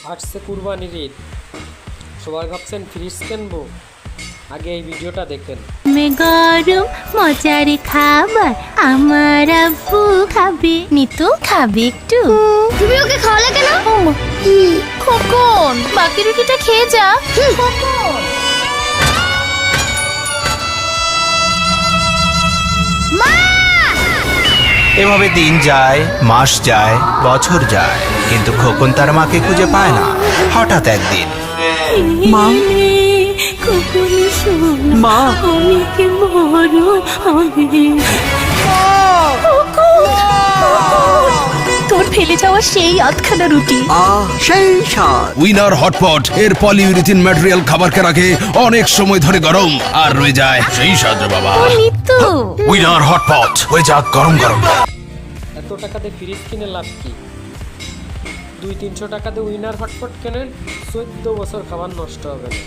আসছে কুরবানির ঈদ, সবাই ভাবছেন ফ্রিজ কিনবো, আগে এই ভিডিওটা দেখেন। গরম মজার খাবার আমার আব্বু খাবে, নিতু খাবে একটু। তুমি ওকে খাওয়ালে কেন? খোকন বাকি রুটিটা খেয়ে যা। খোকন এভাবে দিন যায়, মাস যায়, বছর যায়, কিন্তু খোকন তার মাকে খুঁজে পায় না। হঠাৎ একদিন মা, খোকন মা, আমি কি বড় হবে? তোর ফেলে যাওয়া সেই আধখানা রুটি, সেই স্বাদ। উইনার হটপট এর পলিউরিথিন ম্যাটেরিয়াল খাবারকে রাখে অনেক সময় ধরে গরম আর রয়ে যায় সেই স্বাদ রে বাবা। নিতু উইনার হটপট হয়ে যাক গরম গরম। এত টাকা দিয়ে ফ্রিজ কিনে লাভ কি? 200-300 টাকা দিয়ে উইনার হটপট কেনেন, 14 বছর খাবার নষ্ট হবে না।